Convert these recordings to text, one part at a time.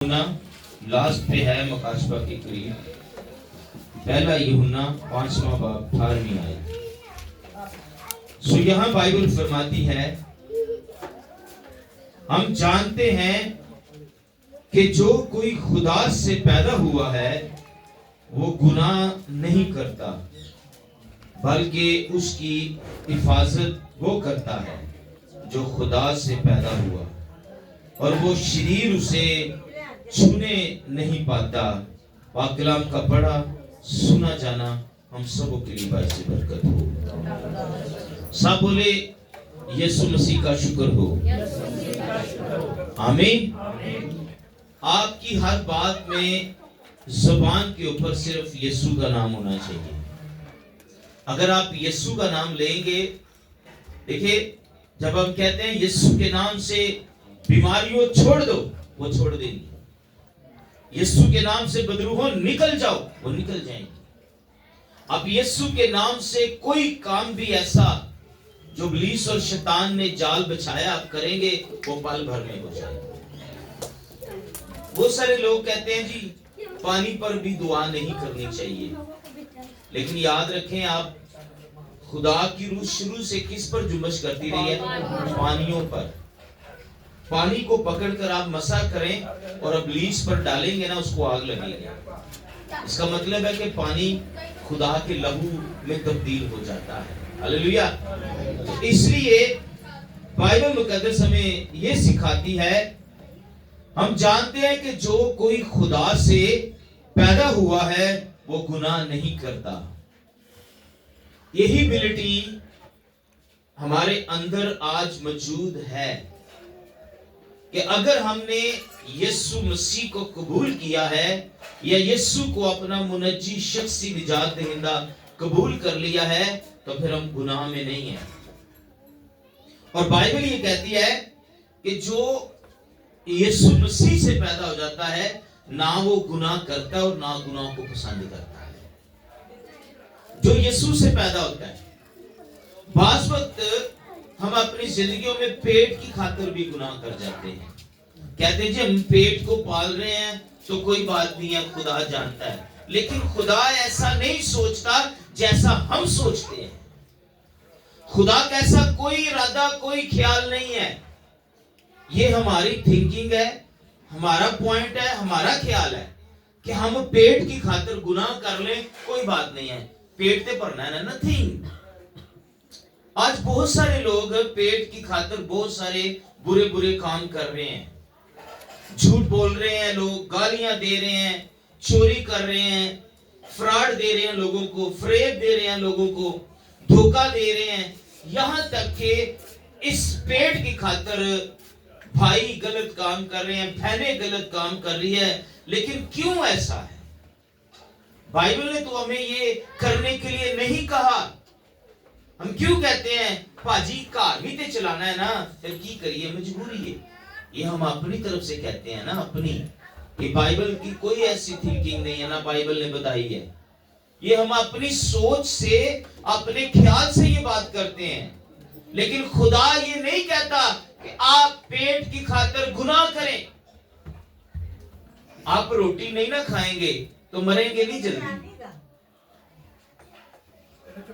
Last پہ ہے مکاشفہ کے قریب، پہلا یوحنا 5واں باب 18ویں آیت۔ یہاں بائبل فرماتی ہے، ہم جانتے ہیں کہ جو کوئی خدا سے پیدا ہوا ہے وہ گناہ نہیں کرتا، بلکہ اس کی حفاظت وہ کرتا ہے جو خدا سے پیدا ہوا، اور وہ شریر اسے چھونے نہیں پاتا۔ پاک کلام کا پڑھا سنا جانا ہم سبوں کے لیے باعث برکت ہو۔ سب بولے یسوع مسیح کا شکر ہو۔ آمین۔ آپ کی ہر بات میں زبان کے اوپر صرف یسوع کا نام ہونا چاہیے۔ اگر آپ یسوع کا نام لیں گے، دیکھیں جب ہم کہتے ہیں یسوع کے نام سے بیماریوں چھوڑ دو، وہ چھوڑ دیں گے۔ یسوع کے نام سے بدروحوں نکل جاؤ، وہ نکل جائیں گے۔ اب یسوع کے نام سے کوئی کام بھی ایسا جو ابلیس اور شیطان نے جال بچھایا آپ کریں گے، وہ پل بھر میں ہو جائے گا۔ بہت سارے لوگ کہتے ہیں جی پانی پر بھی دعا نہیں کرنی چاہیے، لیکن یاد رکھیں آپ خدا کی روح شروع سے کس پر جنبش کرتی رہی ہے؟ پانیوں پر۔ پانی کو پکڑ کر آپ مسح کریں اور ابلیس پر ڈالیں گے نا، اس کو آگ لگے گی۔ اس کا مطلب ہے کہ پانی خدا کے لہو میں تبدیل ہو جاتا ہے۔ ہاللیلویا۔ اس لیے بائبل مقدس ہمیں یہ سکھاتی ہے، ہم جانتے ہیں کہ جو کوئی خدا سے پیدا ہوا ہے وہ گناہ نہیں کرتا۔ یہی ایبلٹی ہمارے اندر آج موجود ہے کہ اگر ہم نے یسوع مسیح کو قبول کیا ہے یا یسوع کو اپنا منجی شخصی نجات دہندہ قبول کر لیا ہے، تو پھر ہم گناہ میں نہیں ہیں۔ اور بائبل یہ کہتی ہے کہ جو یسوع مسیح سے پیدا ہو جاتا ہے نہ وہ گناہ کرتا ہے اور نہ گناہ کو پسند کرتا ہے۔ جو یسوع سے پیدا ہوتا ہے، بعض وقت ہم اپنی زندگیوں میں پیٹ کی خاطر بھی گناہ کر جاتے ہیں۔ کہتے ہیں جی ہم پیٹ کو پال رہے ہیں تو کوئی بات نہیں ہے، خدا جانتا ہے۔ لیکن خدا ایسا نہیں سوچتا جیسا ہم سوچتے ہیں۔ خدا کا ایسا کوئی ارادہ، کوئی خیال نہیں ہے۔ یہ ہماری تھنکنگ ہے، ہمارا پوائنٹ ہے، ہمارا خیال ہے کہ ہم پیٹ کی خاطر گناہ کر لیں، کوئی بات نہیں ہے، پیٹ تے پڑنا ہے نا، نتھنگ۔ آج بہت سارے لوگ پیٹ کی خاطر بہت سارے برے کام کر رہے ہیں، جھوٹ بول رہے ہیں، لوگ گالیاں دے رہے ہیں، چوری کر رہے ہیں، فراڈ دے رہے ہیں لوگوں کو، فریب دے رہے ہیں لوگوں کو، دھوکہ دے رہے ہیں، یہاں تک کہ اس پیٹ کی خاطر بھائی غلط کام کر رہے ہیں، بہنیں غلط کام کر رہی ہے۔ لیکن کیوں ایسا ہے؟ بائبل نے تو ہمیں یہ کرنے کے لیے نہیں کہا۔ ہم کیوں کہتے ہیں پاجی کار بھی تے چلانا ہے نا، پھر کی کریے، مجبوری ہے۔ یہ ہم اپنی طرف سے کہتے ہیں نا، اپنی۔ یہ بائبل کی کوئی ایسی تھنکنگ نہیں ہے نا، بائبل نے بتائی ہے۔ یہ ہم اپنی سوچ سے، اپنے خیال سے یہ بات کرتے ہیں۔ لیکن خدا یہ نہیں کہتا کہ آپ پیٹ کی خاطر گناہ کریں۔ آپ روٹی نہیں نہ کھائیں گے تو مریں گے نہیں جلدی۔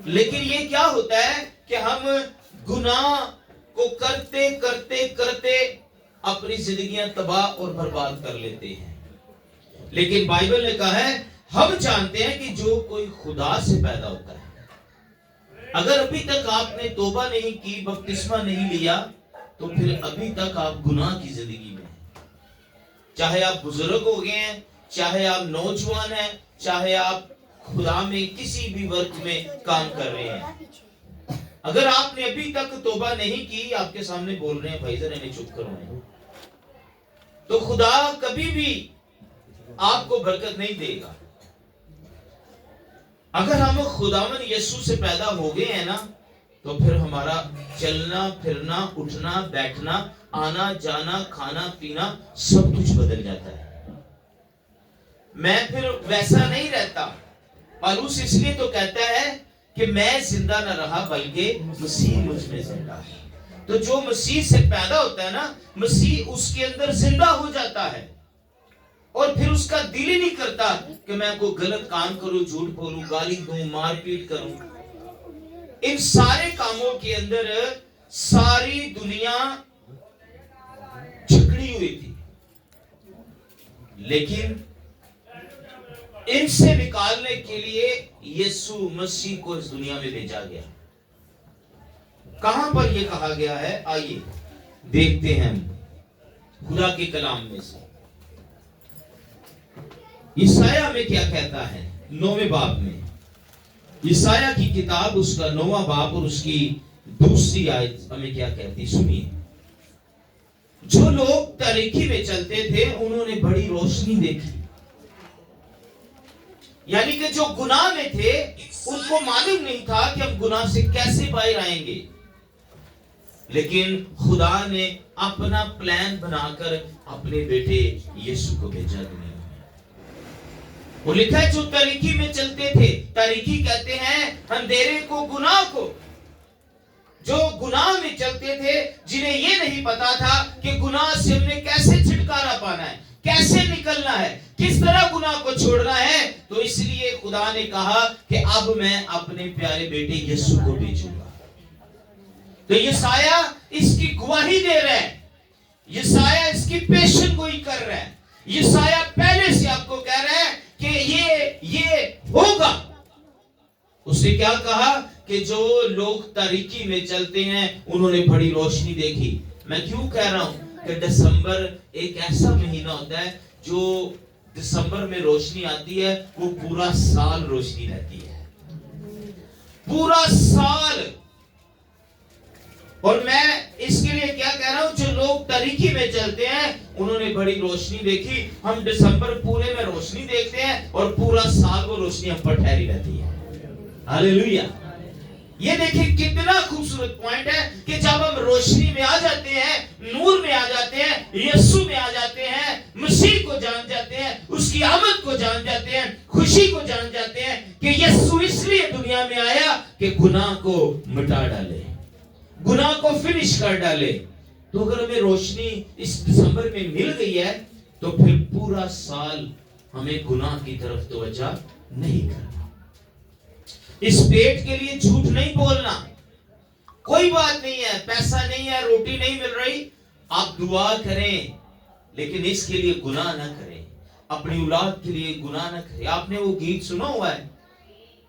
لیکن یہ کیا ہوتا ہے کہ ہم گناہ کو کرتے کرتے کرتے اپنی زندگیاں تباہ اور برباد کر لیتے ہیں۔ لیکن بائبل نے کہا ہے، ہم جانتے ہیں کہ جو کوئی خدا سے پیدا ہوتا ہے، اگر ابھی تک آپ نے توبہ نہیں کی، بپتسمہ نہیں لیا، تو پھر ابھی تک آپ گناہ کی زندگی میں ہیں۔ چاہے آپ بزرگ ہو گئے ہیں، چاہے آپ نوجوان ہیں، چاہے آپ خدا میں کسی بھی ورک میں کام کر رہے ہیں، اگر آپ نے ابھی تک توبہ نہیں کی، آپ کے سامنے بول رہے ہیں بھائی ذرا انہیں چپ کرو، تو خدا کبھی بھی آپ کو برکت نہیں دے گا۔ اگر ہم خداوند یسوع سے پیدا ہو گئے ہیں نا، تو پھر ہمارا چلنا پھرنا، اٹھنا بیٹھنا، آنا جانا، کھانا پینا سب کچھ بدل جاتا ہے۔ میں پھر ویسا نہیں رہتا۔ پالوس اس لیے تو کہتا ہے کہ میں زندہ نہ رہا بلکہ مسیح مجھ میں زندہ ہے۔ تو جو مسیح سے پیدا ہوتا ہے نا، مسیح اس کے اندر زندہ ہو جاتا ہے۔ دل ہی نہیں کرتا کہ میں کوئی غلط کام کروں, جھوٹ بولوں, گالی دوں, مار پیٹ کروں. ان سارے کاموں کے اندر ساری دنیا جھگڑی ہوئی تھی, لیکن ان سے نکالنے کے لیے یسوع مسیح کو اس دنیا میں بھیجا گیا. کہاں پر یہ کہا گیا ہے؟ آئیے دیکھتے ہیں خدا کے کلام میں سے. یسایہ میں کیا کہتا ہے 9ویں باب میں, یسایہ کی کتاب اس کا 9واں باب اور اس کی دوسری آیت ہمیں کیا کہتی, سنیے. جو لوگ تاریکی میں چلتے تھے انہوں نے بڑی روشنی دیکھی. یعنی کہ جو گناہ میں تھے ان کو معلوم نہیں تھا کہ ہم گناہ سے کیسے باہر آئیں گے, لیکن خدا نے اپنا پلان بنا کر اپنے بیٹے یسوع کو بھیجا دنیا میں. وہ لکھا ہے جو تاریکی میں چلتے تھے, تاریکی کہتے ہیں اندھیرے کو, گناہ کو. جو گناہ میں چلتے تھے, جنہیں یہ نہیں پتا تھا کہ گناہ سے ہم نے کیسے چھٹکارا پانا ہے, کیسے نکلنا ہے, کس طرح گناہ کو چھوڑنا ہے. تو اس لیے خدا نے کہا کہ اب میں اپنے پیارے بیٹے یسوع کو بھیجوں گا. تو یسایہ اس کی گواہی دے رہا ہے, یسایہ اس کی پیشن گوئی کر رہا ہے. یسایہ پہلے سے آپ کو کہہ رہا ہے کہ یہ ہوگا. اس نے کیا کہا کہ جو لوگ تاریکی میں چلتے ہیں انہوں نے بڑی روشنی دیکھی. میں کیوں کہہ رہا ہوں کہ دسمبر ایک ایسا مہینہ ہوتا ہے جو دسمبر میں روشنی آتی ہے, وہ پورا سال روشنی رہتی ہے, پورا سال. اور میں اس کے لیے کیا کہہ رہا ہوں, جو لوگ تاریکی میں چلتے ہیں انہوں نے بڑی روشنی دیکھی. ہم دسمبر پورے میں روشنی دیکھتے ہیں اور پورا سال وہ روشنی ہم پر ٹھہری رہتی ہے. ہاللیلویا. یہ دیکھیں کتنا خوبصورت پوائنٹ ہے کہ جب ہم روشنی میں آ جاتے ہیں, نور میں آ جاتے ہیں, یسوع میں آ جاتے ہیں, مسیح کو جان جاتے ہیں, اس کی آمد کو جان جاتے ہیں, خوشی کو جان جاتے ہیں کہ یسوع اس لیے دنیا میں آیا کہ گناہ کو مٹا ڈالے, گناہ کو فنش کر ڈالے. تو اگر ہمیں روشنی اس دسمبر میں مل گئی ہے تو پھر پورا سال ہمیں گناہ کی طرف توجہ نہیں کرنا. اس پیٹ کے لیے جھوٹ نہیں بولنا. کوئی بات نہیں ہے, پیسہ نہیں ہے, روٹی نہیں مل رہی, آپ دعا کریں, لیکن اس کے لیے گناہ نہ کریں, اپنی اولاد کے لیے گناہ نہ کریں. آپ نے وہ گیت سنا ہوا ہے,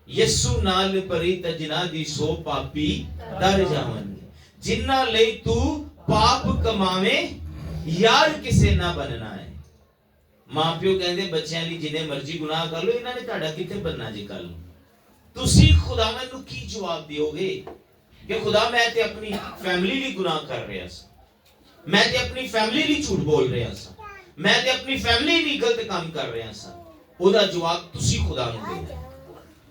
یسوع نال پری تجنا دی سو پاپی ڈر جاون گے, جنہ لئی تو پاپ کماویں یار کسے نہ بننا ہے. ماں پیو کہندے بچیاں ਲਈ ਜਿੰਨੇ ਮਰਜ਼ੀ ਗੁਨਾਹ ਕਰ ਲਓ, ਇਹਨਾਂ ਨੇ ਤੁਹਾਡਾ ਕਿੱਥੇ ਬੰਨਾ ਜੀ ਕੱਲ ਨੂੰ. ਤੁਸੀਂ ਖੁਦਾਵੰਦ ਨੂੰ ਕੀ ਜਵਾਬ ਦਿਓਗੇ ਕਿ ਖੁਦਾ ਮੈਂ ਤੇ ਆਪਣੀ ਫੈਮਿਲੀ ਲਈ ਗੁਨਾਹ ਕਰ ਰਿਹਾ ਸੀ, ਮੈਂ ਤੇ ਆਪਣੀ ਫੈਮਿਲੀ ਲਈ ਝੂਠ ਬੋਲ ਰਿਹਾ ਸੀ, ਮੈਂ ਤੇ ਆਪਣੀ ਫੈਮਿਲੀ ਲਈ ਗਲਤ ਕੰਮ ਕਰ ਰਿਹਾ ਸੀ. ਉਹਦਾ ਜਵਾਬ ਤੁਸੀਂ ਖੁਦਾ ਨੂੰ ਦੇਣਾ,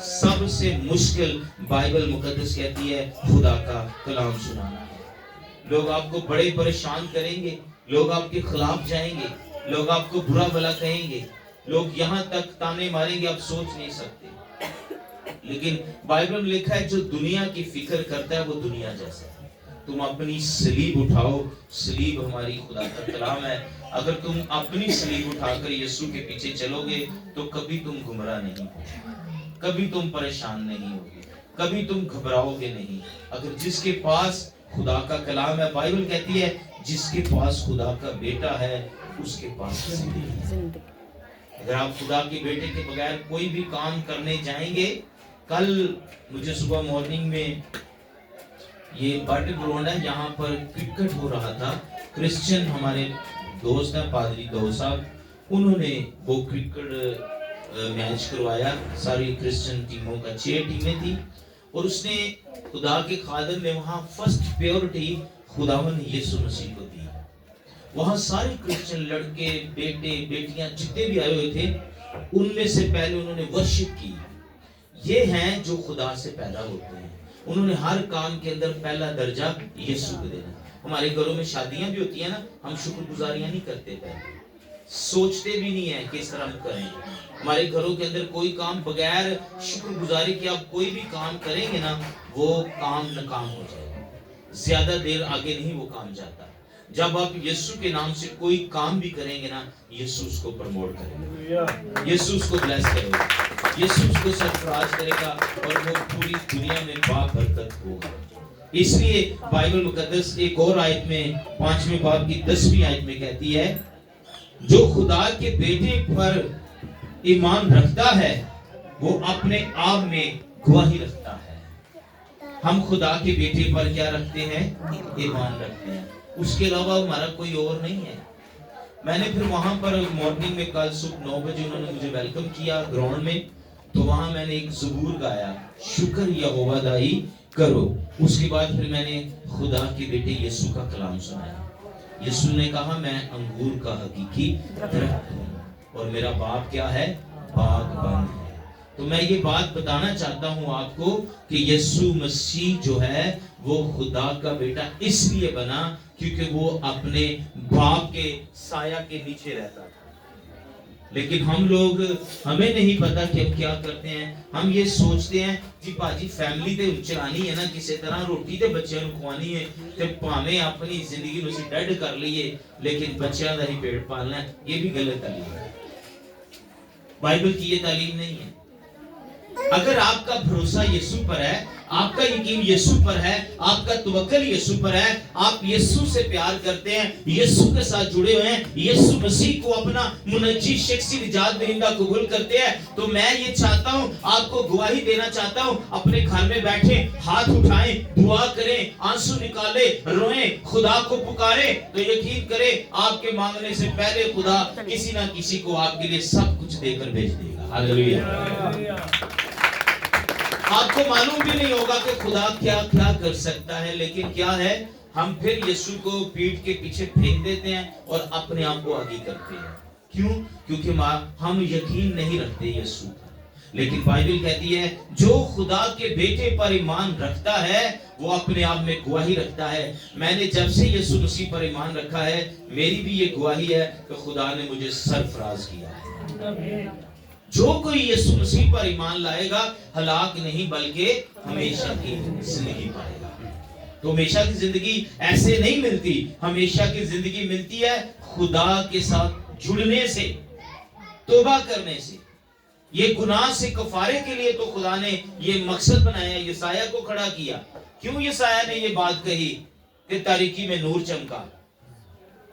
سب سے مشکل بائبل مقدس کہتی ہے خدا کا کلام سنانا ہے۔ لوگ آپ کو بڑے پریشان کریں گے، لوگ آپ کے خلاف جائیں گے، لوگ آپ کو برا بھلا کہیں گے، لوگ یہاں تک تانے ماریں گے آپ سوچ نہیں سکتے، لیکن بائبل میں لکھا ہے جو دنیا کی فکر کرتا ہے وہ دنیا جیسا ہے۔ تم اپنی سلیب اٹھاؤ، سلیب ہماری خدا کا کلام ہے۔ اگر تم اپنی سلیب اٹھا کر یسوع کے پیچھے چلو گے تو کبھی تم گمراہ نہیں ہوگے، کبھی تم پریشان نہیں ہوگے، کبھی تم گھبراؤ گے نہیں۔ اگر جس کے پاس خدا کا کلام ہے، بائبل کہتی ہے جس کے پاس خدا کا بیٹا ہے اس کے پاس زندگی ہے۔ اگر آپ خدا کے بیٹے کے بغیر کوئی بھی کام کرنے جائیں گے، کل مجھے صبح مارننگ میں یہ بٹ گراؤنڈ ہے جہاں پر کرکٹ ہو رہا تھا، کرسچن ہمارے دوست ہیں پادری دو صاحب، انہوں نے وہ کرکٹ میچ کروایا، ساری کرسچن ٹیموں کا 6 ٹیمیں تھی، اور اس نے خدا کے خادم نے وہاں فرسٹ پیورٹی خداوند یسوع مسیح کو دی۔ وہاں سارے کرسچن لڑکے بیٹے بیٹیاں جتنے بھی آئے ہوئے تھے، ان میں سے پہلے انہوں نے ورشپ کی۔ یہ ہیں جو خدا سے پیدا ہوتے ہیں، انہوں نے ہر کام کے اندر پہلا درجہ یسوع کو دینا۔ ہمارے گھروں میں شادیاں بھی ہوتی ہیں نا، ہم شکر گزاریاں نہیں کرتے پہلے، سوچتے بھی نہیں ہیں کس طرح ہم کریں۔ ہمارے گھروں کے اندر کوئی کام بغیر شکر گزاری کے آپ کوئی بھی کام کریں گے نا، وہ کام ناکام ہو جائے گا، زیادہ دیر آگے نہیں وہ کام جاتا۔ جب آپ یسوع کے نام سے کوئی کام بھی کریں گے نا، یسوع اس کو پروموٹ کرے گا، یسوع اس کو بلیس کرے گا، یسوع اس کو سرفراز کرے گا، اور وہ پوری دنیا میں بابرکت ہوگا۔ اس لیے بائبل مقدس ایک اور آیت میں 5ویں باب کی 10ویں آیت میں کہتی ہے جو خدا کے بیٹے پر ایمان رکھتا ہے وہ اپنے آپ میں گواہی رکھتا ہے۔ ہم خدا کے بیٹے پر کیا رکھتے ہیں؟ ایمان رکھتے ہیں، اس کے علاوہ ہمارا کوئی اور نہیں ہے۔ میں نے پھر وہاں پر مارننگ میں کل صبح 9 بجے انہوں نے مجھے ویلکم کیا گراؤنڈ میں، تو وہاں میں نے ایک زبور گایا، شکر یہوہ دائی کرو۔ اس کے بعد پھر میں نے خدا کے بیٹے یسوع کا کلام سنایا۔ یسوع نے کہا میں انگور کا حقیقی درخت ہوں اور میرا باپ کیا ہے؟ باغبان ہے۔ تو میں یہ بات بتانا چاہتا ہوں آپ کو کہ یسوع مسیح جو ہے وہ خدا کا بیٹا اس لیے بنا کیونکہ وہ اپنے باپ کے سایہ کے نیچے رہتا تھا۔ لیکن ہم لوگ، ہمیں نہیں پتا کہ ہم کیا کرتے ہیں۔ ہم یہ سوچتے ہیں جی باجی فیملی تے چلانی ہے نا، کسی طرح روٹی تے بچیاں نوں کھوانی ہے تے پاویں اپنی زندگی نوں اسی ڈیڈ کر لئیے لیکن بچیاں دا ہی پیٹ پالنا ہے۔ یہ بھی غلط تعلیم ہے، بائبل کی یہ تعلیم نہیں ہے۔ اگر آپ کا بھروسہ یسوع پر ہے، آپ کا یقین یسوع پر ہے، آپ کا توکل یسوع پر ہے، آپ یسوع سے پیار کرتے ہیں، یسوع کے ساتھ جڑے ہوئے ہیں، یسوع مسیح کو اپنا منجی شخصی نجات دہندہ قبول کرتے ہیں، تو میں یہ چاہتا ہوں، آپ کو گواہی دینا چاہتا ہوں، اپنے گھر میں بیٹھیں، ہاتھ اٹھائیں، دعا کریں، آنسو نکالیں، روئیں، خدا کو پکاریں، تو یقین کریں آپ کے مانگنے سے پہلے خدا کسی نہ کسی کو آپ کے لیے سب کچھ دے کر بھیج دے گا۔ ہاللیلویہ۔ آپ کو معلوم بھی نہیں ہوگا کہ خدا کیا کیا کر سکتا ہے، لیکن کیا ہے، ہم پھر یسوع کو پیٹھ کے پیچھے پھینک دیتے ہیں اور اپنے آپ کو آگے کرتے ہیں۔ کیوں؟ کیونکہ ہم یقین نہیں رکھتے یسوع پر۔ لیکن بائبل کہتی ہے جو خدا کے بیٹے پر ایمان رکھتا ہے وہ اپنے آپ میں گواہی رکھتا ہے۔ میں نے جب سے یسوع مسیح پر ایمان رکھا ہے، میری بھی یہ گواہی ہے کہ خدا نے مجھے سرفراز کیا ہے۔ جو کوئی یسوع مسیح پر ایمان لائے گا ہلاک نہیں بلکہ ہمیشہ کی زندگی پائے گا۔ تو ہمیشہ کی زندگی ایسے نہیں ملتی، ہمیشہ کی زندگی ملتی ہے خدا کے ساتھ جڑنے سے، توبہ کرنے سے۔ یہ گناہ سے کفارے کے لیے تو خدا نے یہ مقصد بنایا، یسایہ کو کھڑا کیا۔ کیوں یسایہ نے یہ بات کہی کہ تاریکی میں نور چمکا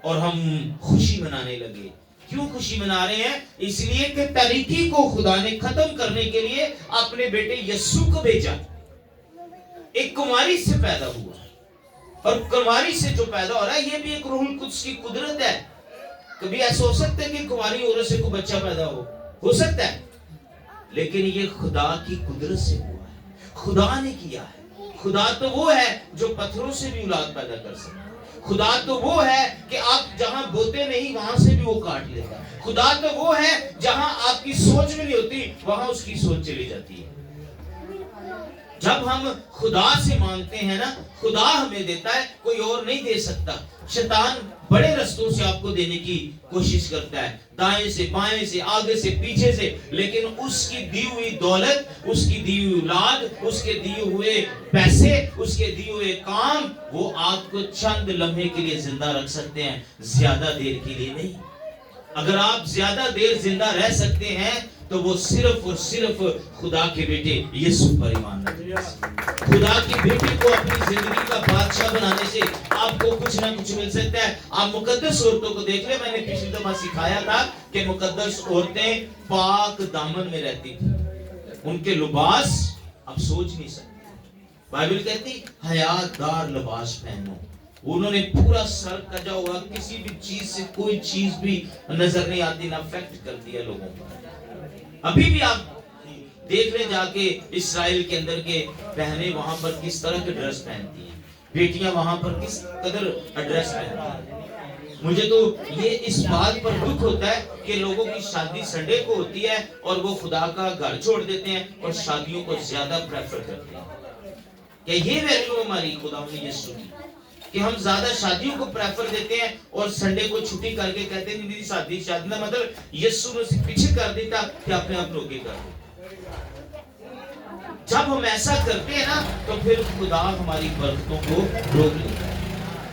اور ہم خوشی منانے لگے؟ کیوں خوشی منا رہے ہیں؟ اس لیے کہ تاریکی کو خدا نے ختم کرنے کے لیے اپنے بیٹے یسوع کو بھیجا۔ ایک کماری سے پیدا ہوا، اور کماری سے جو پیدا ہو رہا ہے یہ بھی ایک روح القدس کی قدرت ہے۔ کبھی ایسا ہو سکتا ہے کہ کماری عورت سے کوئی بچہ پیدا ہو سکتا ہے، لیکن یہ خدا کی قدرت سے ہوا ہے، خدا نے کیا ہے۔ خدا تو وہ ہے جو پتھروں سے بھی اولاد پیدا کر سکتا ہے۔ خدا تو وہ ہے کہ آپ جہاں بوتے نہیں وہاں سے بھی وہ کاٹ لیتا ہے۔ خدا تو وہ ہے جہاں آپ کی سوچ میں نہیں ہوتی وہاں اس کی سوچ چلی جاتی ہے۔ جب ہم خدا سے مانگتے ہیں نا، خدا ہمیں دیتا ہے، کوئی اور نہیں دے سکتا. شیطان بڑے رستوں سے آپ کو دینے کی کوشش کرتا ہے، دائیں سے، بائیں سے، آگے سے، پیچھے سے، لیکن اس کی دی ہوئی دولت، اس کی دی ہوئی اولاد، اس کے دیے ہوئے پیسے، اس کے دیے ہوئے کام، وہ آپ کو چند لمحے کے لیے زندہ رکھ سکتے ہیں، زیادہ دیر کے لیے نہیں. اگر آپ زیادہ دیر زندہ رہ سکتے ہیں تو وہ صرف اور صرف خدا کے بیٹے یسوع پر ایمان رکھیں. خدا کے بیٹے کو اپنی زندگی کا بادشاہ بنانے سے آپ کو کچھ نہ کچھ مل سکتا ہے. آپ مقدس عورتوں کو دیکھ لیں، میں نے پچھلی دفعہ سکھایا تھا کہ مقدس عورتیں پاک دامن میں رہتی تھی، ان کے لباس آپ سوچ نہیں سکتے. بائبل کہتی حیات دار لباس پہنو. انہوں نے پورا سر کجا ہوا، کسی بھی چیز سے کوئی چیز بھی نظر نہیں آتی، نہ افیکٹ کر دیا لوگوں پر. ابھی بھی آپ دیکھ لیں جا کے اسرائیل کے اندر کے بہنیں وہاں پر کس طرح کے ڈریس پہنتی ہیں، بیٹیاں وہاں پر کس قدر ڈریس پہنتی ہیں. مجھے تو یہ اس بات پر دکھ ہوتا ہے کہ لوگوں کی شادی سنڈے کو ہوتی ہے اور وہ خدا کا گھر چھوڑ دیتے ہیں اور شادیوں کو زیادہ پریفر کرتے ہیں. کہ یہ ویلیو ہماری خدا نے یسوع کی کہ ہم زیادہ شادیوں کو پریفر دیتے ہیں اور سنڈے کو چھٹی کر کے کہتے ہیں میری شادی نہ، مطلب یسوع نے اسے پیچھے کر دیتا کہ اپنے آپ روکے کر دے. جب ہم ایسا کرتے ہیں نا تو پھر خدا ہماری برکتوں کو روک لیتا ہے،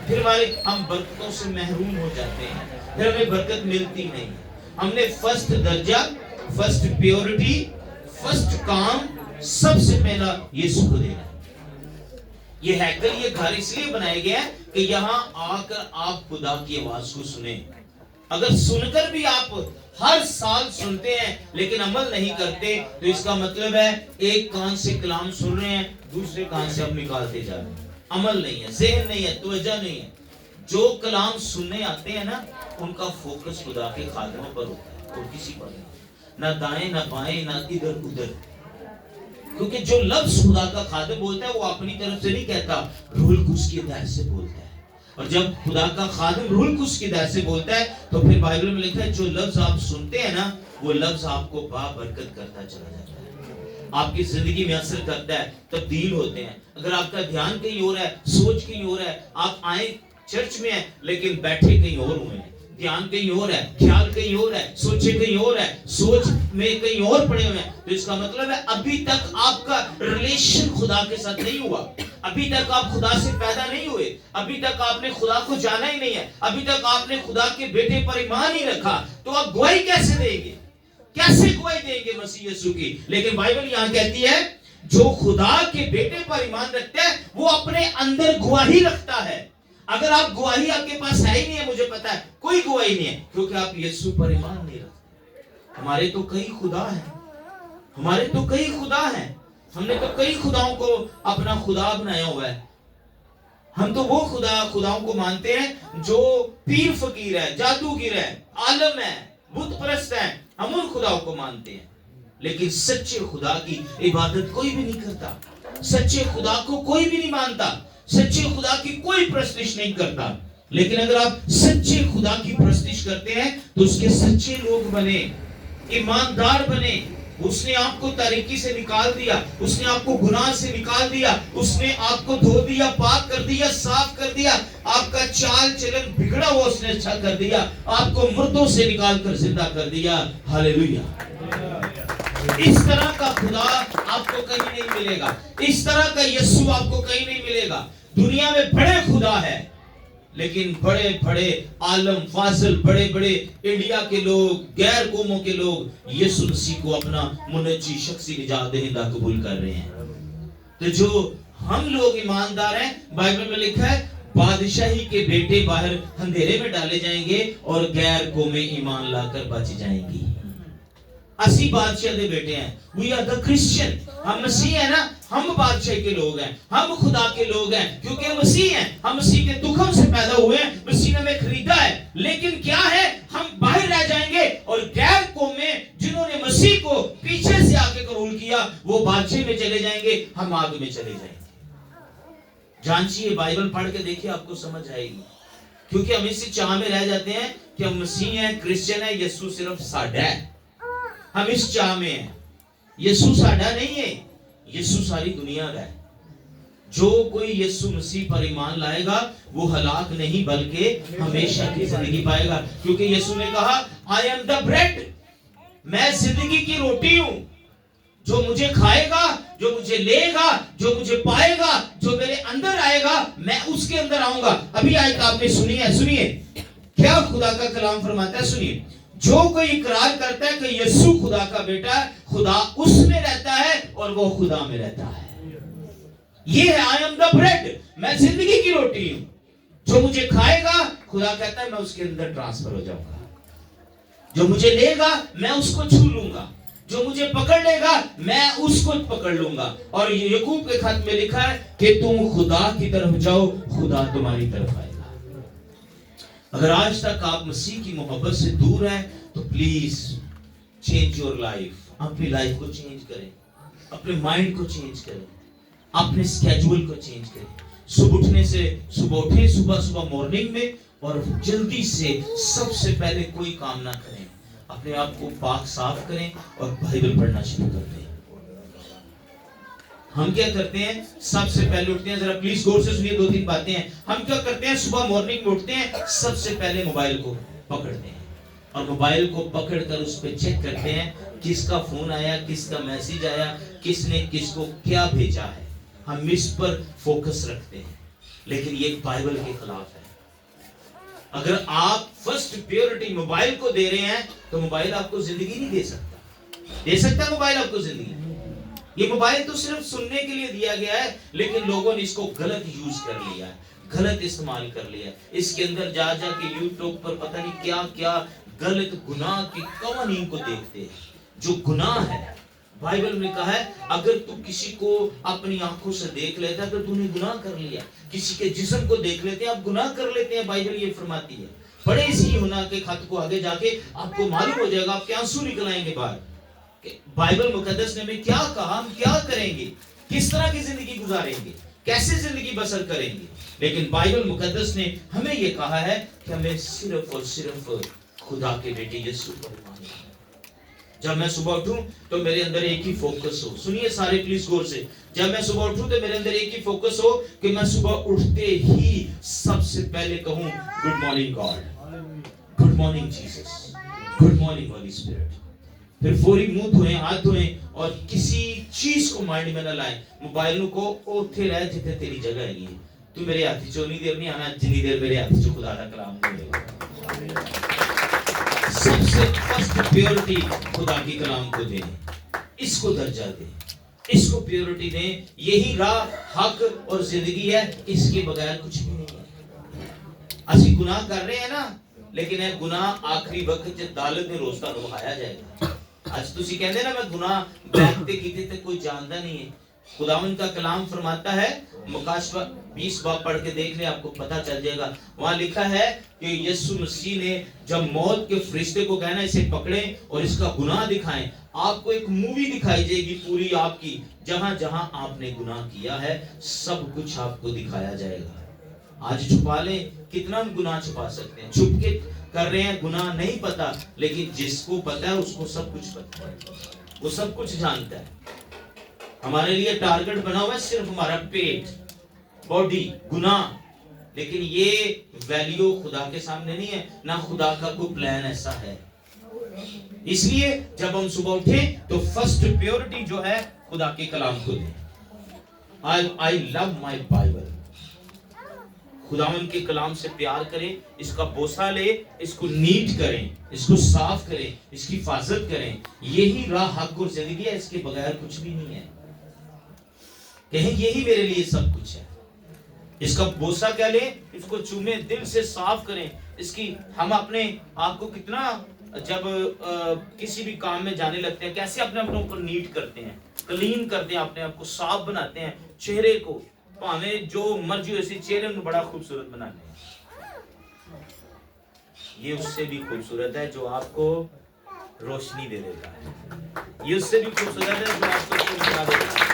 پھر ہم برکتوں سے محروم ہو جاتے ہیں، پھر ہمیں برکت ملتی نہیں. ہم نے فرسٹ درجہ، فرسٹ پیورٹی، فرسٹ کام سب سے پہلا یسوع کو دینا. یہ ہیکل، یہ گھر اس لیے بنایا گیا ہے کہ یہاں آ کر آپ خدا کی آواز کو سنیں. اگر سن کر بھی آپ ہر سال سنتے ہیں لیکن عمل نہیں کرتے تو اس کا مطلب ہے ایک کان سے کلام سن رہے ہیں، دوسرے کان سے اب نکالتے جا رہے ہیں. عمل نہیں ہے، ذہن نہیں ہے، توجہ نہیں ہے. جو کلام سننے آتے ہیں نا ان کا فوکس خدا کے خادموں پر ہوتا ہے اور کسی پر نہیں، نہ دائیں نہ بائیں نہ ادھر ادھر. کیونکہ جو لفظ خدا کا خادم بولتا ہے وہ اپنی طرف سے نہیں کہتا، روح القدس کی ہدایت سے بولتا ہے. اور جب خدا کا خادم روح القدس کی ہدایت سے بولتا ہے تو پھر بائبل میں لکھا ہے جو لفظ آپ سنتے ہیں نا وہ لفظ آپ کو بابرکت کرتا چلا جاتا ہے، آپ کی زندگی میں اثر کرتا ہے، تبدیل ہوتے ہیں. اگر آپ کا دھیان کہیں اور ہے، سوچ کہیں اور ہے، آپ آئیں چرچ میں ہیں لیکن بیٹھے کہیں اور ہوئے ہیں، دھیان کہیں اور ہے، خیال کہیں اور ہے، سوچے کہیں اور ہے، سوچ میں کہیں اور پڑے ہوئے ہیں، تو اس کا مطلب ہے ابھی تک آپ کا ریلیشن خدا کے ساتھ نہیں ہوا، ابھی تک آپ خدا سے پیدا نہیں ہوئے، ابھی تک آپ نے خدا کو جانا ہی نہیں ہے، ابھی تک آپ نے خدا کے بیٹے پر ایمان ہی رکھا، تو آپ گواہی کیسے دیں گے؟ کیسے گواہی دیں گے مسیح یسوع کی؟ لیکن بائبل یہاں کہتی ہے جو خدا کے بیٹے پر ایمان رکھتا ہے وہ اپنے اندر گواہی رکھتا ہے. اگر آپ گواہی آپ کے پاس ہے ہی نہیں ہے، مجھے پتا ہے کوئی گواہی نہیں ہے، کیونکہ آپ یسوع پر ایمان نہیں رکھتے. ہمارے تو کئی خدا ہیں، ہمارے تو کئی خدا ہیں، ہم نے تو کئی خداؤں کو اپنا خدا بنایا ہوا ہے. ہم تو وہ خداؤں کو مانتے ہیں جو پیر فقیر ہے، جادوگر ہے، عالم ہے، بت پرست ہے، ہم ان خداؤں کو مانتے ہیں. لیکن سچے خدا کی عبادت کوئی بھی نہیں کرتا، سچے خدا کو کوئی بھی نہیں مانتا، سچے خدا کی کوئی پرستش نہیں کرتا. لیکن اگر آپ سچے خدا کی پرستش کرتے ہیں تو اس کے سچے لوگ بنے، ایماندار بنے. اس نے آپ کو تاریکی سے نکال دیا، اس نے آپ کو گناہ سے نکال دیا، اس نے آپ کو دھو دیا، پاک کر دیا، صاف کر دیا، آپ کا چال چلن بگڑا ہوا اس نے اچھا کر دیا، آپ کو مردوں سے نکال کر زندہ کر دیا. ہاللیلویہ. اس طرح کا خدا آپ کو کہیں نہیں ملے گا، اس طرح کا یسوع آپ کو کہیں نہیں ملے گا. دنیا میں بڑے خدا ہے لیکن بڑے بڑے عالم فاضل، بڑے بڑے انڈیا کے لوگ، غیر قوموں کے لوگ یسوع مسیح کو اپنا منجی، شخصی نجات دہندہ قبول کر رہے ہیں. تو جو ہم لوگ ایماندار ہیں، بائبل میں لکھا ہے بادشاہی کے بیٹے باہر اندھیرے میں ڈالے جائیں گے اور غیر قومیں ایمان لا کر بچ جائیں گی. اسی بادشاہ دے بیٹے ہیں. We are the Christian. ہم مسیح ہیں نا، ہم بادشاہ کے لوگ ہیں، ہم خدا کے لوگ ہیں کیونکہ ہم مسیح ہیں، ہم مسیح کے دکھم سے پیدا ہوئے ہیں، مسیح نے ہمیں خریدا ہے. لیکن کیا ہے، ہم باہر رہ جائیں گے اور غیر قومیں جنہوں نے مسیح کو پیچھے سے آ کے قبول کیا وہ بادشاہ میں چلے جائیں گے، ہم آگ میں چلے جائیں گے. جانچیے، بائبل پڑھ کے دیکھیے، آپ کو سمجھ آئے گی. کیونکہ ہم اسی چاہ میں رہ جاتے ہیں کہ ہم مسیح ہیں، کرسچن ہیں، یسوع صرف ساڈا ہے. ہم اس چاہ میں ہیں. یسوع ساڈا نہیں ہے، یسوع ساری دنیا کا ہے. جو کوئی یسوع مسیح پر ایمان لائے گا وہ ہلاک نہیں بلکہ ہمیشہ کی زندگی پائے گا. کیونکہ یسوع نے کہا I am the bread, میں زندگی کی روٹی ہوں. جو مجھے کھائے گا, جو مجھے لے گا, جو مجھے پائے گا, جو میرے اندر آئے گا, میں اس کے اندر آؤں گا. ابھی آیت آپ نے سنی ہے, سنیے کیا خدا کا کلام فرماتا ہے. سنیے, جو کوئی اقرار کرتا ہے کہ یسوع خدا کا بیٹا ہے, خدا اس میں رہتا ہے اور وہ خدا میں رہتا ہے. یہ ہے I am the bread, میں زندگی کی روٹی ہوں. جو مجھے کھائے گا, خدا کہتا ہے میں اس کے اندر ٹرانسفر ہو جاؤں گا. جو مجھے لے گا میں اس کو چھو لوں گا. جو مجھے پکڑ لے گا میں اس کو پکڑ لوں گا. اور یعقوب کے خط میں لکھا ہے کہ تم خدا کی طرف جاؤ, خدا تمہاری طرف آئے گا. اگر آج تک آپ مسیح کی محبت سے دور ہیں تو پلیز چینج یور لائف. اپنی لائف کو چینج کریں, اپنے مائنڈ کو چینج کریں, اپنے اسکیجول کو چینج کریں. صبح اٹھنے سے صبح اٹھیں, صبح مارننگ میں, اور جلدی سے سب سے پہلے کوئی کام نہ کریں, اپنے آپ کو پاک صاف کریں اور بائبل پڑھنا شروع کر دیں. ہم کیا کرتے ہیں, سب سے پہلے اٹھتے ہیں, ذرا پلیز غور سے سنیے, 2-3 باتیں ہیں. ہم کیا کرتے ہیں, صبح مارننگ میں اٹھتے ہیں, سب سے پہلے موبائل کو پکڑتے ہیں اور موبائل کو پکڑ کر اس پہ چیک کرتے ہیں کس کا فون آیا, کس کا میسج آیا, کس نے کس کو کیا بھیجا ہے. ہم اس پر فوکس رکھتے ہیں, لیکن یہ بائبل کے خلاف ہے. اگر آپ فرسٹ پیورٹی موبائل کو دے رہے ہیں تو موبائل آپ کو زندگی نہیں دے سکتا. دے سکتا موبائل آپ کو زندگی؟ یہ موبائل تو صرف سننے کے لیے دیا گیا ہے, لیکن لوگوں نے اس کو غلط یوز کر لیا ہے, غلط استعمال کر لیا ہے. اس کے اندر جا کے یوٹیوب پر پتہ نہیں کیا کیا غلط گناہ کے قوانین کو دیکھتے ہیں. جو گناہ ہے, بائبل میں کہا ہے اگر تو کسی کو اپنی آنکھوں سے دیکھ لیتا ہے تو تو نے گناہ کر لیا. کسی کے جسم کو دیکھ لیتے ہیں آپ گناہ کر لیتے ہیں. بائبل یہ فرماتی ہے. بڑے اسی یوحنا کے خط کو آگے جا کے آپ کو معلوم ہو جائے گا, آپ کے آنسو نکل آئیں گے باہر, کہ بائبل مقدس نے ہمیں کیا کہا, ہم کیا کریں گے, کس طرح کی زندگی گزاریں گے, کیسے زندگی بسر کریں گے. لیکن بائبل مقدس نے ہمیں یہ کہا ہے کہ ہمیں صرف اور صرف خدا کے بیٹے یسوع پر ایمان لانا ہے. جب میں صبح اٹھوں تو میرے اندر ایک ہی فوکس ہو. سنیے سارے پلیز غور سے, جب میں صبح اٹھوں تو میرے اندر ایک ہی فوکس ہو کہ میں صبح اٹھتے ہی سب سے پہلے کہوں good morning God, good morning Jesus, good morning Holy Spirit. پھر فوری منہ دھوئیں, ہاتھ دھوئیں, اور کسی چیز کو مائنڈ میں نہ لائیں. موبائل کو اوتھے رہ جتنے تیری جگہ ہے. تو میرے ہاتھ چونی دیر نہیں آنا جنی دیر میرے ہاتھ چو خدا کا کلام نہیں ہوگا. سب سے فرسٹ پیورٹی خدا کی کلام کو دیں, اس کو درجہ دیں, اس کو پیورٹی دیں. یہی راہ, حق اور زندگی ہے, اس کے بغیر کچھ بھی نہیں ہے. اسی گناہ کر رہے ہیں نا, لیکن ہے گناہ آخری وقت جب عدالت میں روز کا لوہایا جائے گا. آج تسی کہندے نا میں گناہ بیٹھتے کیتے تے کوئی جانتا نہیں ہے. خداوند کا کلام فرماتا ہے, مکاشفہ 20 باب پڑھ کے دیکھ لیں, آپ کو پتہ چل جائے گا. وہاں لکھا ہے کہ یسوع مسیح نے جب موت کے فرشتے کو کہنا اسے پکڑیں اور اس کا گناہ دکھائیں, آپ کو ایک مووی دکھائی جائے گی پوری آپ کی, جہاں جہاں آپ نے گناہ کیا ہے سب کچھ آپ کو دکھایا جائے گا. آج چھپا لیں, کتنا ہم گناہ چھپا سکتے ہیں, چھپ کے کر رہے ہیں, گناہ نہیں پتا, لیکن جس کو پتا ہے اس کو سب کچھ پتا ہے, وہ سب کچھ جانتا ہے. ہمارے لیے ٹارگٹ بنا ہوا ہے صرف ہمارا پیٹ, باڈی, گناہ, لیکن یہ ویلیو خدا کے سامنے نہیں ہے, نہ خدا کا کوئی پلان ایسا ہے. اس لیے جب ہم صبح اٹھیں تو فرسٹ پیورٹی جو ہے خدا کے کلام کو دیں. I love my Bible. خداوند کے کلام سے پیار کریں, اس کا بوسہ لیں, اس کو نیٹ کریں, اس کو صاف کریں, اس کی حفاظت کریں. یہی راہ حق اور زندگی ہے, اس کے بغیر کچھ بھی نہیں ہے. کہیں یہی میرے لیے سب کچھ ہے. اس کا بوسہ کیا لیں, اس کو چومیں, دل سے صاف کریں. اس کی ہم اپنے آپ کو کتنا جب کسی بھی کام میں جانے لگتے ہیں کیسے اپنے اپنوں کو نیٹ کرتے ہیں, کلین کرتے ہیں, اپنے آپ کو صاف بناتے ہیں. چہرے کو پاویں جو مرضی ایسی چہرے میں بڑا خوبصورت بناتے ہیں. یہ اس سے بھی خوبصورت ہے جو آپ کو روشنی دے دیتا ہے. یہ اس سے بھی خوبصورت ہے جو آپ کو چمکا دیتا ہے.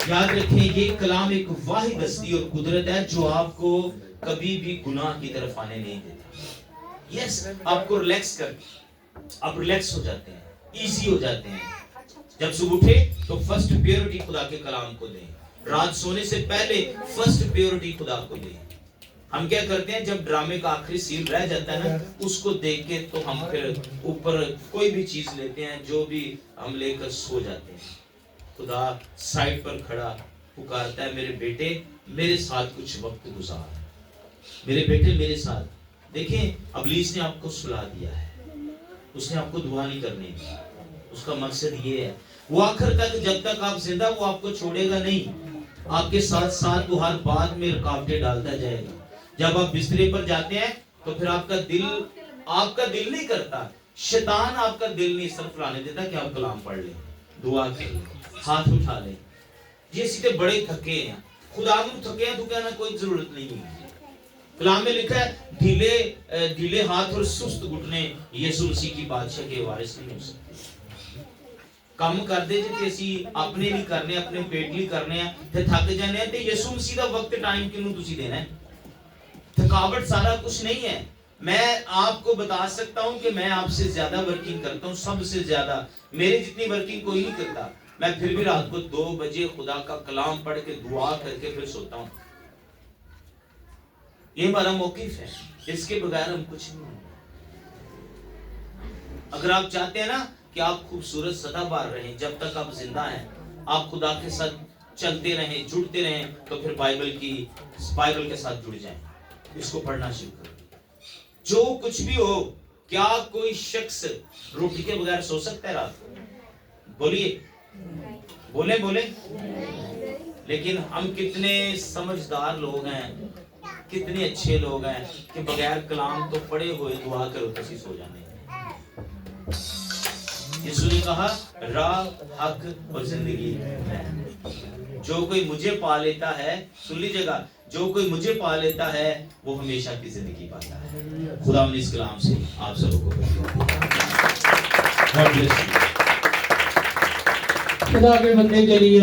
یاد رکھیں یہ کلام ایک واحد ہستی اور قدرت ہے جو آپ کو کبھی بھی گناہ کی طرف آنے نہیں دیتا. یس, آپ کو ریلیکس کر, آپ ریلیکس ہو جاتے ہیں, ایزی ہو جاتے ہیں. جب صبح اٹھے تو فرسٹ پیورٹی خدا کے کلام کو دیں. رات سونے سے پہلے فرسٹ پیورٹی خدا کو دیں. ہم کیا کرتے ہیں جب ڈرامے کا آخری سین رہ جاتا ہے نا اس کو دیکھ کے تو ہم پھر اوپر کوئی بھی چیز لیتے ہیں جو بھی ہم لے کر سو جاتے ہیں. خدا سائڈ پر کھڑا پکارتا ہے میرے بیٹے میرے ساتھ کچھ وقت گزار, میرے بیٹے میرے ساتھ. دیکھیں ابلیس نے آپ کو سلا دیا ہے, اس نے آپ کو دعا نہیں کرنے دی. اس کا مقصد یہ ہے وہ آخر تک جب تک آپ زندہ وہ آپ کو چھوڑے گا نہیں, آپ کے ساتھ ساتھ وہ ہر بات میں رکاوٹیں ڈالتا جائے گا. جب آپ بسترے پر جاتے ہیں تو پھر آپ کا دل نہیں کرتا, شیطان آپ کا دل نہیں صرف لانے دیتا کہ آپ کلام پڑھ لیں, دعا کریں, ہاتھ اٹھا لیں. یہ سیدھے بڑے تھکے ہیں, خدا کو تھکے ہیں تو کہنا کوئی ضرورت نہیں ہے. کلام میں لکھا ہے ڈھیلے ہاتھ اور سست گھٹنے یسوع مسیح کی بادشاہ کے وارث نہیں ہو سکتے. کام کر دے جے اسی اپنے نہیں کرنے, اپنے پیٹ نہیں کرنے ہیں تے تھک جانے ہیں تے یسوع مسیح دا وقت ٹائم کینوں تسی دینا ہے. تھکاوٹ سارا کچھ نہیں ہے. میں آپ کو بتا سکتا ہوں کہ میں آپ سے زیادہ ورکنگ کرتا ہوں, سب سے زیادہ. میری جتنی ورکنگ کوئی نہیں کرتا. میں پھر بھی رات کو 2 بجے خدا کا کلام پڑھ کے دعا کر کے پھر سوتا ہوں. یہ ہمارا موقف ہے, اس کے بغیر ہم کچھ نہیں. اگر آپ چاہتے ہیں نا کہ آپ خوبصورت سدا بار رہیں جب تک آپ زندہ ہیں, آپ خدا کے ساتھ چلتے رہیں, جڑتے رہیں, تو پھر بائبل کے ساتھ جڑ جائیں, اس کو پڑھنا شروع کریں. جو کچھ بھی ہو, کیا کوئی شخص روٹی کے بغیر سو سکتا ہے رات کو؟ بولیے, بولیں. لیکن ہم کتنے سمجھدار لوگ ہیں, کتنے اچھے لوگ ہیں کہ بغیر کلام تو پڑے ہوئے دعا کرو کسی سو جانے. یسوع نے کہا راہ حق اور زندگی ہے. جو کوئی مجھے پا لیتا ہے, سن لیجیے گا, جو کوئی مجھے پا لیتا ہے وہ ہمیشہ کی زندگی پاتا ہے. خدا نے اس کلام سے آپ سب کو خدا کے بندے کے لیے